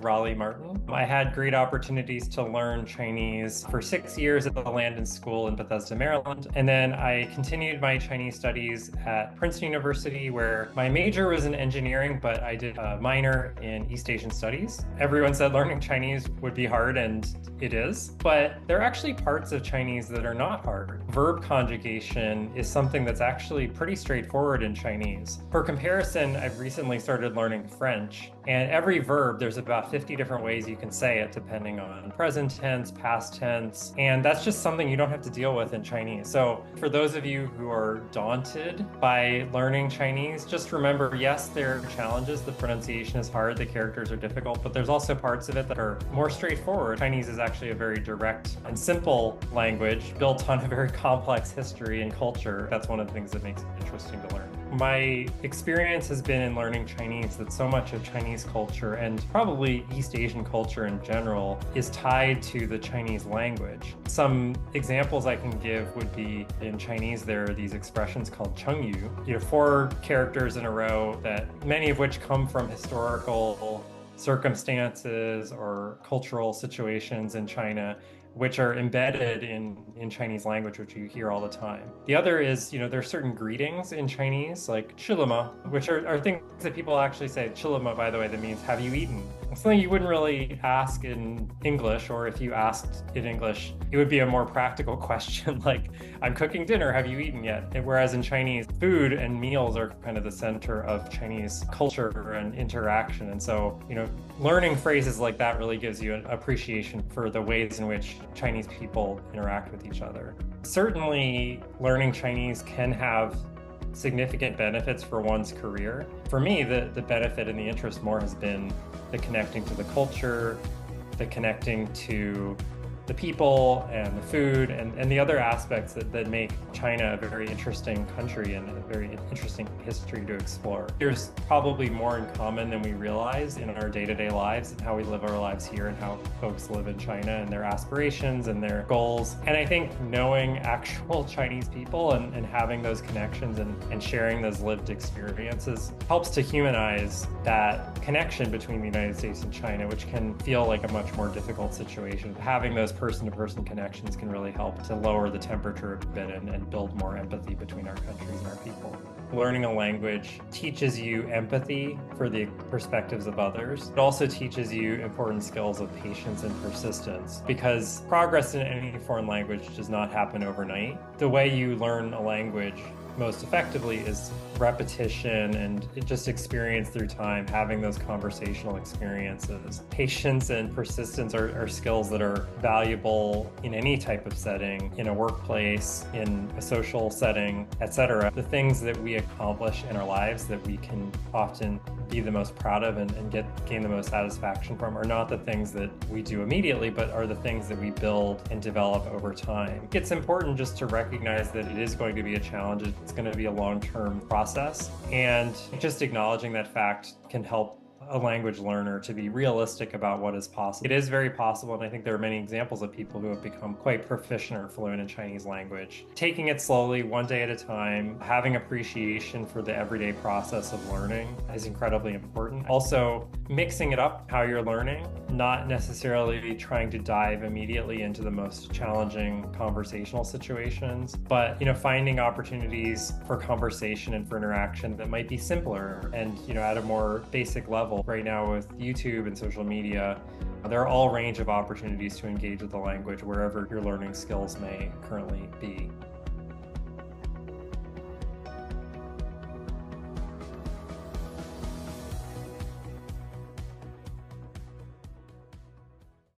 Raleigh Martin. I had great opportunities to learn Chinese for 6 years at the Landon School in Bethesda, Maryland. And then I continued my Chinese studies at Princeton University, where my major was in engineering, but I did a minor in East Asian studies. Everyone said learning Chinese would be hard, and it is. But there are actually parts of Chinese that are not hard. Verb conjugation is something that's actually pretty straightforward in Chinese. For comparison, I've recently started learning French, and every verb, there's about 50 different ways you can say it depending on present tense, past tense, and that's just something you don't have to deal with in Chinese. So for those of you who are daunted by learning Chinese, just remember, yes, there are challenges. The pronunciation is hard, the characters are difficult, but there's also parts of it that are more straightforward. Chinese is actually a very direct and simple language built on a very complex history and culture. That's one of the things that makes it interesting to learn. My experience has been in learning Chinese that so much of Chinese culture and probably East Asian culture in general is tied to the Chinese language. Some examples I can give would be in Chinese, there are these expressions called chengyu, 4 characters in a row that many of which come from historical circumstances or cultural situations in China, which are embedded in Chinese language, which you hear all the time. The other is, there are certain greetings in Chinese, like chilima, which are things that people actually say. Chilima, by the way, that means have you eaten? It's something you wouldn't really ask in English, or if you asked in English, it would be a more practical question like, I'm cooking dinner, have you eaten yet? Whereas in Chinese, food and meals are kind of the center of Chinese culture and interaction. And so, learning phrases like that really gives you an appreciation for the ways in which Chinese people interact with each other. Certainly, learning Chinese can have significant benefits for one's career. For me, the benefit and the interest more has been the connecting to the culture, the connecting to the people and the food and the other aspects that make China a very interesting country and a very interesting history to explore. There's probably more in common than we realize in our day-to-day lives and how we live our lives here and how folks live in China and their aspirations and their goals. And I think knowing actual Chinese people and having those connections and sharing those lived experiences helps to humanize that connection between the United States and China, which can feel like a much more difficult situation. Having those person-to-person connections can really help to lower the temperature a bit and build more empathy between our countries and our people. Learning a language teaches you empathy for the perspectives of others. It also teaches you important skills of patience and persistence, because progress in any foreign language does not happen overnight. The way you learn a language most effectively is repetition and just experience through time, having those conversational experiences. Patience and persistence are skills that are valuable in any type of setting, in a workplace, in a social setting, etc. The things that we accomplish in our lives that we can often be the most proud of and gain the most satisfaction from are not the things that we do immediately, but are the things that we build and develop over time. It's important just to recognize that it is going to be a challenge. It's going to be a long-term process, and just acknowledging that fact can help a language learner to be realistic about what is possible. It is very possible, and I think there are many examples of people who have become quite proficient or fluent in Chinese language. Taking it slowly, one day at a time, having appreciation for the everyday process of learning is incredibly important. Also, mixing it up how you're learning, not necessarily trying to dive immediately into the most challenging conversational situations, but finding opportunities for conversation and for interaction that might be simpler and at a more basic level. Right now with YouTube and social media, there are all range of opportunities to engage with the language wherever your learning skills may currently be.